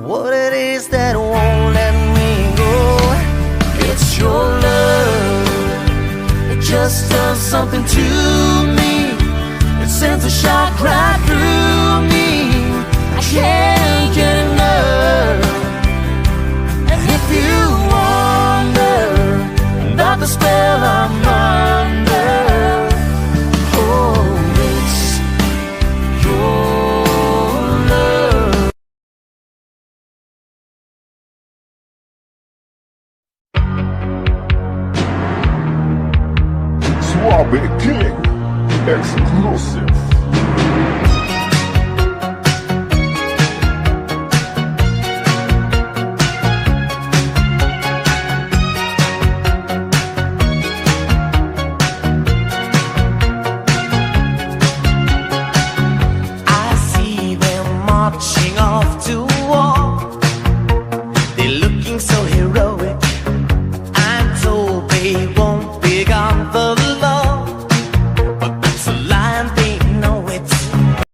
what it is that won't let me go. It's your love, it just does something to me. It sends a shock right through me. I can't get enough. And if you wonder about the spell I'm under, oh, it's your love. Suave King Exclusive. Marching off to war, they're looking so